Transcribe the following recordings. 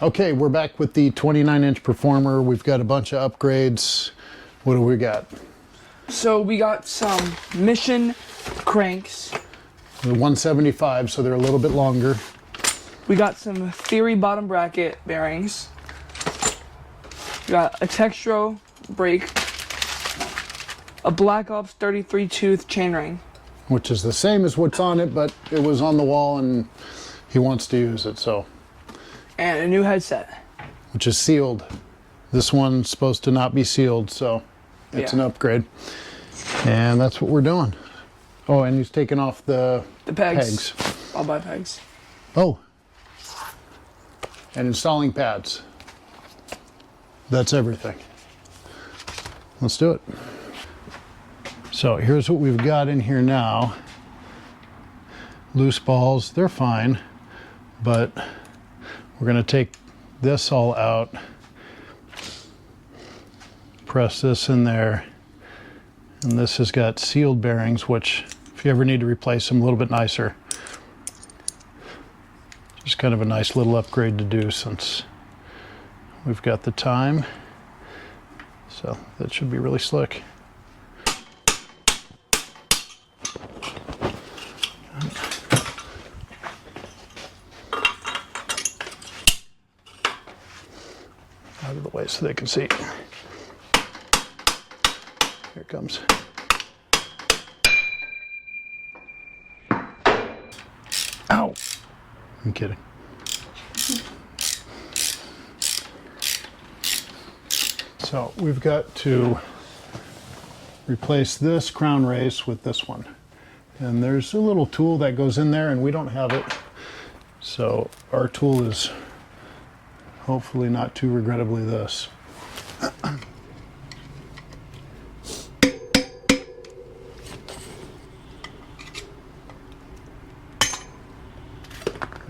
Okay, we're back with the 29-inch Performer. We've got a bunch of upgrades. What do we got? So we got some Mission cranks. The 175, so they're a little bit longer. We got some Theory bottom bracket bearings. We got a Textro brake. A Black Ops 33 tooth chainring. Which is the same as what's on it, but it was on the wall and he wants to use it, so. And a new headset. Which is sealed. This one's supposed to not be sealed, so it's an upgrade. And that's what we're doing. Oh, and he's taking off the pegs. I'll buy pegs. Oh. And installing pads. That's everything. Let's do it. So here's what we've got in here now. Loose balls, they're fine, but we're going to take this all out, press this in there, and this has got sealed bearings, which if you ever need to replace them, a little bit nicer. Just kind of a nice little upgrade to do since we've got the time. So that should be really slick. Out of the way so they can see. Here it comes. Ow! I'm kidding. So we've got to replace this crown race with this one. And there's a little tool that goes in there and we don't have it. So our tool is hopefully not too regrettably this. There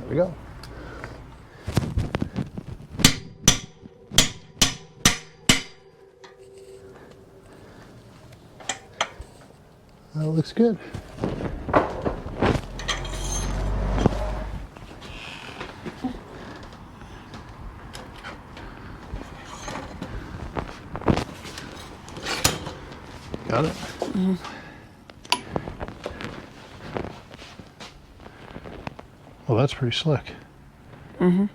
we go. That looks good. Got it? Mm-hmm. Well, that's pretty slick. Mm-hmm.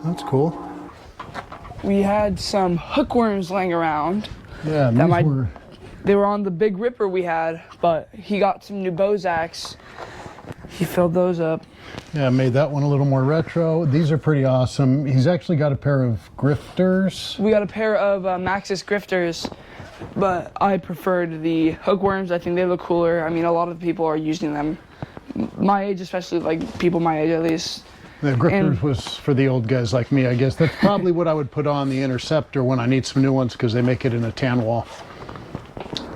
That's cool. We had some hookworms laying around. Yeah, they were on the big ripper we had, but he got some new Bozaks. He filled those up. Yeah, made that one a little more retro. These are pretty awesome. He's actually got a pair of grifters. We got a pair of Maxxis grifters, but I preferred the hookworms. I think they look cooler. I mean, a lot of people are using them. My age, especially, like people my age at least. The grifters was for the old guys like me, I guess. That's probably what I would put on the Interceptor when I need some new ones because they make it in a tan wall.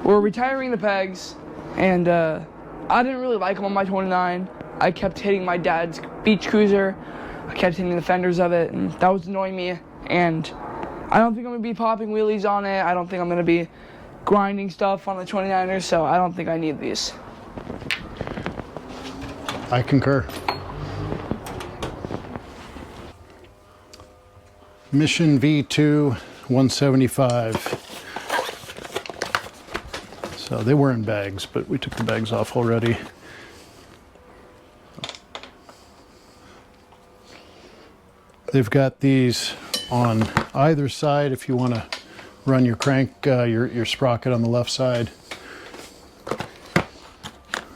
We're retiring the pegs, and I didn't really like them on my 29. I kept hitting my dad's beach cruiser. I kept hitting the fenders of it, and that was annoying me. And I don't think I'm going to be popping wheelies on it. I don't think I'm going to be grinding stuff on the 29ers, so I don't think I need these. I concur. Mission V2 175. So they were in bags, but we took the bags off already. They've got these on either side if you want to run your crank, your sprocket on the left side.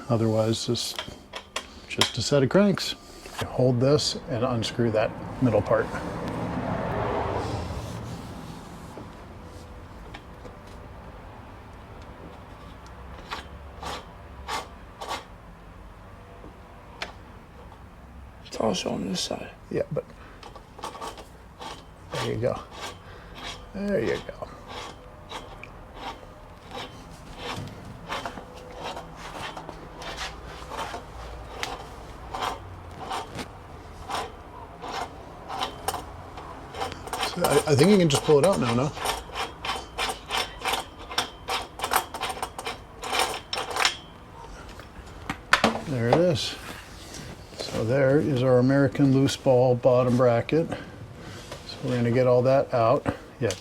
Otherwise, just a set of cranks. Hold this and unscrew that middle part. It's also on this side. Yeah, but there you go. There you go. So I think you can just pull it out now, no? There it is. So there is our American loose ball bottom bracket. So we're going to get all that out. Yeah,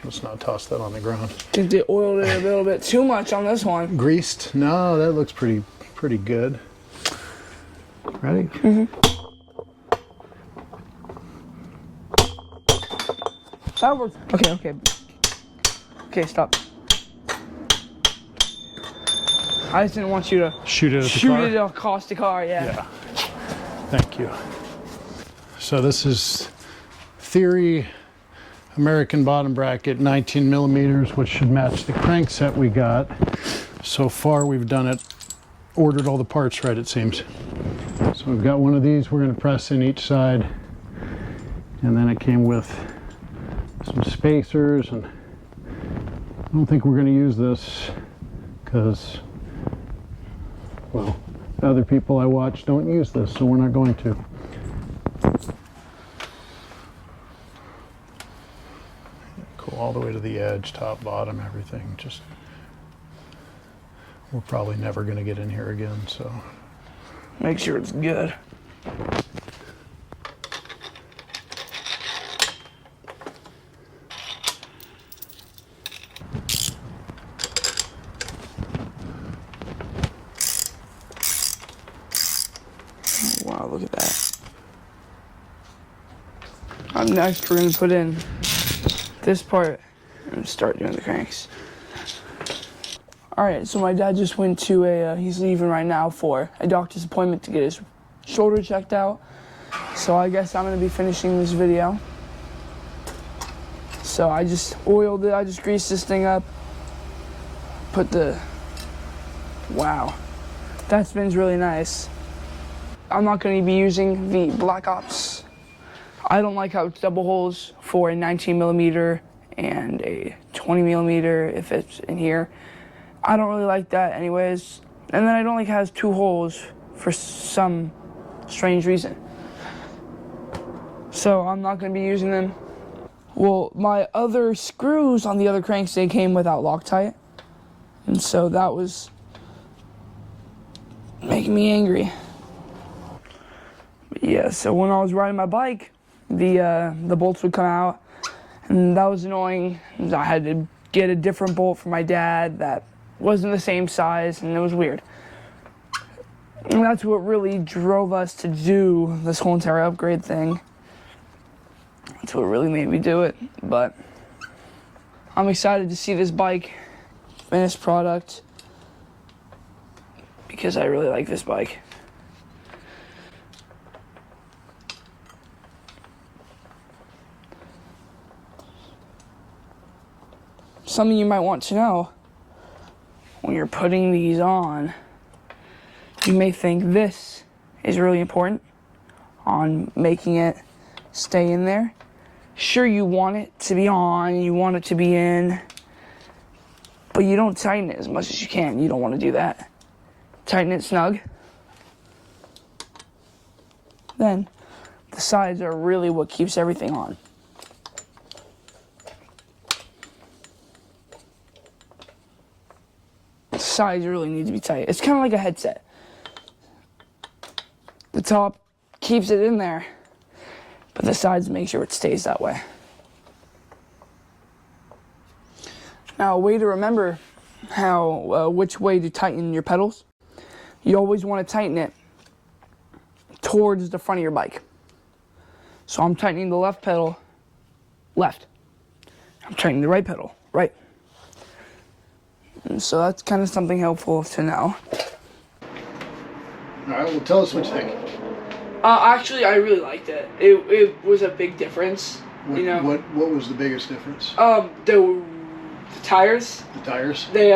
let's not toss that on the ground. I think they oiled it a little bit too much on this one. Greased? No, that looks pretty good. Ready? Mm-hmm. That works. Okay. Okay, stop. I just didn't want you to Shoot it at the car? shoot it across the car, Yeah. Thank you. So this is Theory American bottom bracket, 19 millimeters, which should match the crank set we got. So far we've done it, ordered all the parts right, it seems. So we've got one of these we're going to press in each side, and then it came with some spacers, and I don't think we're going to use this because, well, other people I watch don't use this, so we're not going to. Go all the way to the edge, top, bottom, everything. Just, we're probably never going to get in here again, so. Make sure it's good. Wow, look at that. Next, we're going to put in this part and start doing the cranks. Alright, so my dad just went to he's leaving right now for a doctor's appointment to get his shoulder checked out. So I guess I'm going to be finishing this video. So I just oiled it, I just greased this thing up. Put the, wow, that spins really nice. I'm not going to be using the Black Ops. I don't like how it's double holes for a 19 millimeter and a 20 millimeter if it's in here. I don't really like that anyways. And then I don't like how it has two holes for some strange reason. So I'm not going to be using them. Well, my other screws on the other cranks, they came without Loctite. And so that was making me angry. But yeah, so when I was riding my bike, the bolts would come out, and that was annoying. I had to get a different bolt for my dad that wasn't the same size, and it was weird. And that's what really drove us to do this whole entire upgrade thing. That's what really made me do it. But I'm excited to see this bike, finished product, because I really like this bike. Something you might want to know, when you're putting these on, you may think this is really important on making it stay in there. Sure, you want it to be on, you want it to be in, but you don't tighten it as much as you can. You don't want to do that. Tighten it snug. Then the sides are really what keeps everything on. The sides really need to be tight. It's kind of like a headset. The top keeps it in there, but the sides make sure it stays that way. Now, a way to remember how which way to tighten your pedals, you always want to tighten it towards the front of your bike. So I'm tightening the left pedal, left. I'm tightening the right pedal, right. And so that's kind of something helpful to know. All right, well, tell us what you think. Actually, I really liked it. It was a big difference. What, you know, what was the biggest difference? The tires. The tires? They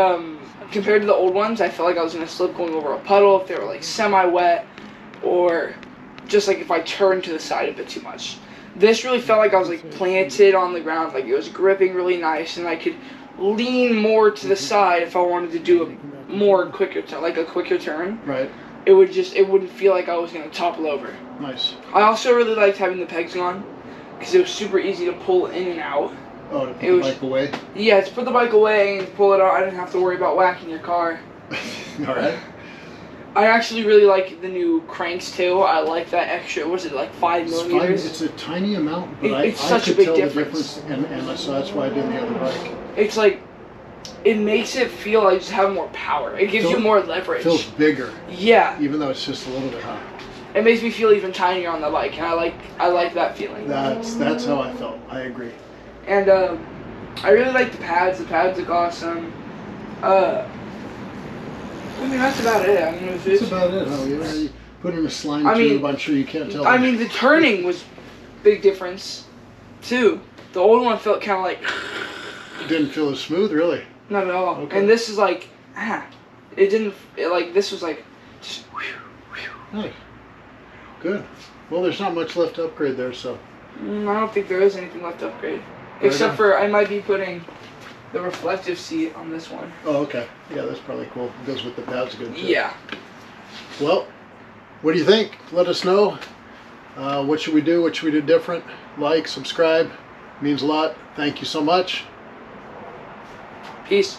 compared to the old ones, I felt like I was gonna slip going over a puddle if they were like semi-wet, or just like if I turned to the side a bit too much. This really felt like I was like planted on the ground, like it was gripping really nice, and I could lean more to the side if I wanted to do a more quicker turn, like a quicker turn. Right. It wouldn't feel like I was gonna topple over. Nice. I also really liked having the pegs on. because it was super easy to pull in and out. Oh, to put the bike away? Yeah, to put the bike away and pull it out. I didn't have to worry about whacking your car. All right. I actually really like the new cranks too. I like that extra. Was it like 5 millimeters? It's a tiny amount, but it's I such a could big tell difference. the difference, and so that's why I did the other bike. It's like, it makes it feel like you just have more power. It gives you more leverage. Feels bigger. Yeah. Even though it's just a little bit high. It makes me feel even tinier on the bike, and I like that feeling. That's how I felt. I agree. And I really like the pads. The pads look awesome. I mean, that's about it. I mean, that's about it. Oh, yeah. You put in a slime tube. I'm sure you can't tell. I mean, the turning was big difference, too. The old one felt kind of like. It didn't feel as smooth, really. Not at all. Okay. And this is like, it didn't. This was like, just. Nice. Good. Well, there's not much left to upgrade there, so. I don't think there is anything left to upgrade, except for I might be putting the reflective seat on this one. Oh, okay. Yeah, that's probably cool. It goes with the pads good too. Yeah. Well, what do you think? Let us know. What should we do? What should we do different? Like, subscribe. Means a lot. Thank you so much. Peace.